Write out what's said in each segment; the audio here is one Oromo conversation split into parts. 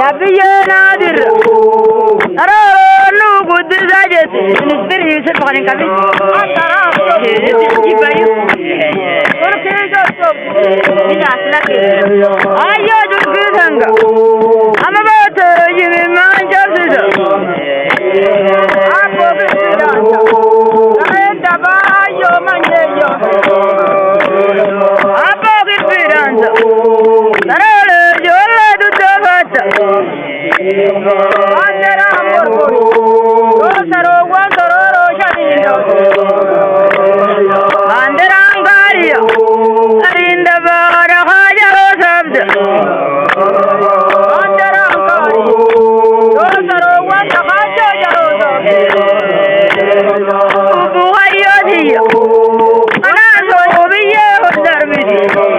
يا بينادر أرى نوجد زاجت نستري يوسف غني كبير أترى جبايو وركيجا من أسلاك أيها جوكيدانغا أما بات يمي ما جابس أبو بيرانتا أنت بايو من يجو أبو بيرانتا أرى جولا دوتافات أندرا أمور سرو وسرو روشانينو أندرا أنغاريو أريندا بارا خاجرو سبد أندرا أنغاريو سرو وسرو خاجرو سبد أبو هايوديو أنا سوبيه هدربيدي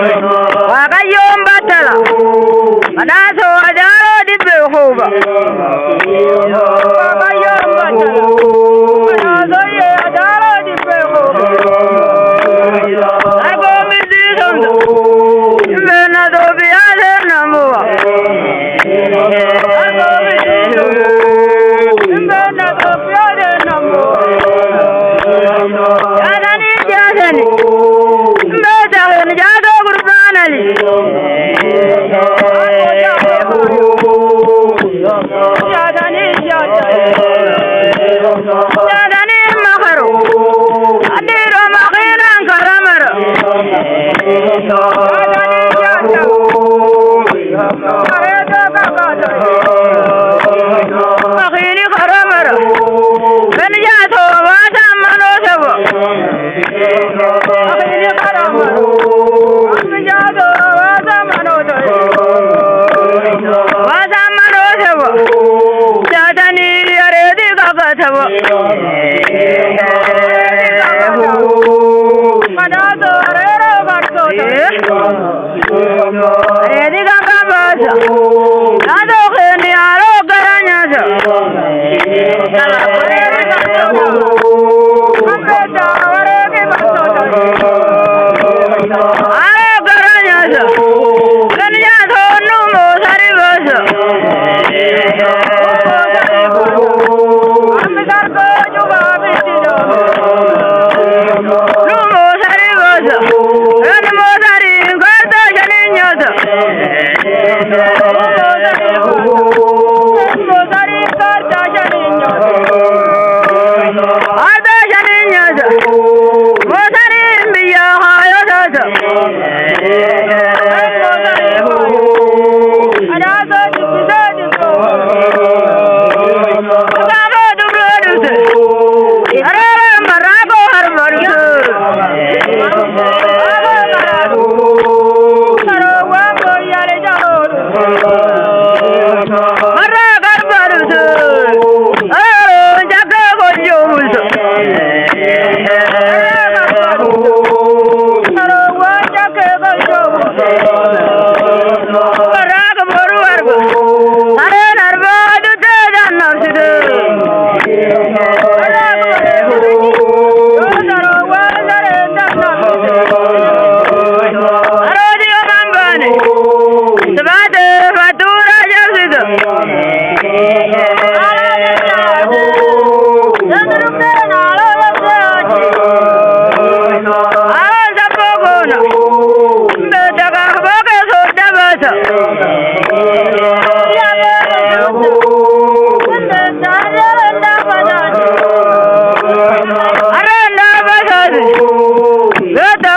Wakayom batala, anaso adaro di behoba. Wakayom batala, anaso ye adaro di behoba. Argo misi sonda, mena do biade namuwa. Argo misi sonda, mena do biade namuwa. Jadani jadani, mena jado gurbanali. Jadani makaro, adiro makiran karamaro. Jadani jado, karedo kakado. Makini karamaro, benjato wasa manosabo. Makini karamaro, benjato wasa manosabo. Wasa manosabo, jadani aredi kakado. Madato arero karto. Aredi kakado. Nado keni aro garanya. Kala aredi kakado. Mapeta aredi kakado. Aro garanya. Kenya thonu mo sari boso. Amgar ko juga bitido. Numo sari boso. Numo sari garta janinyoso. Numo sari garta janinyoso. Ada janinyoso. Mo sari biya hayoso. Aranda basadi, gata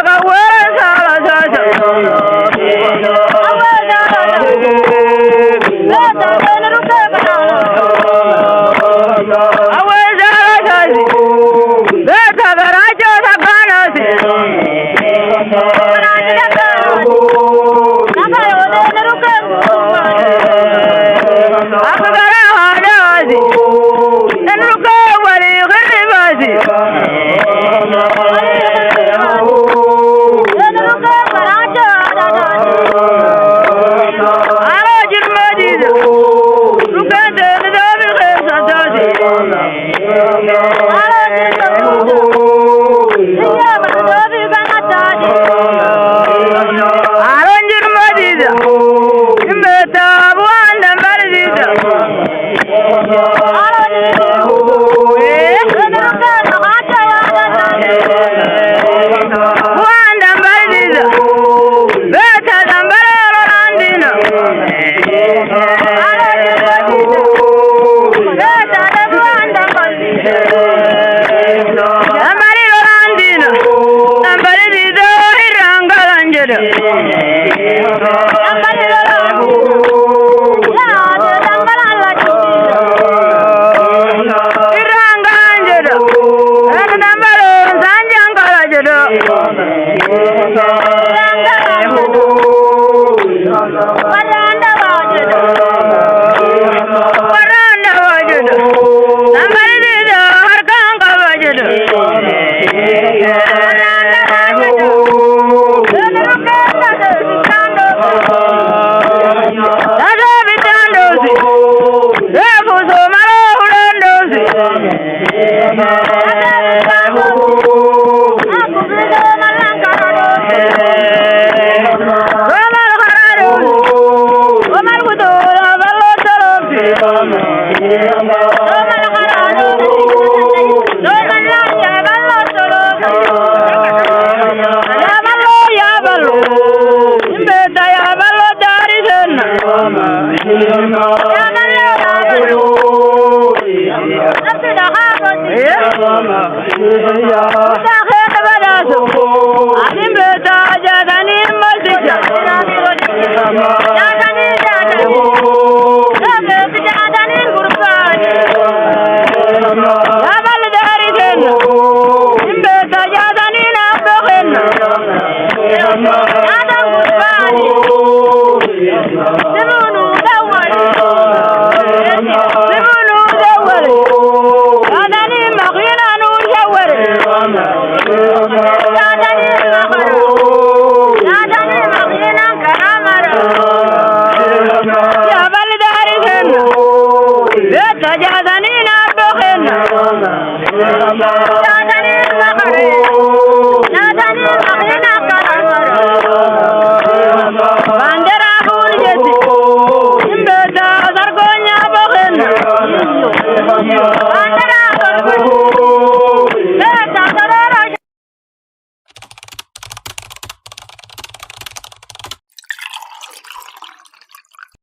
Jadani na bokhena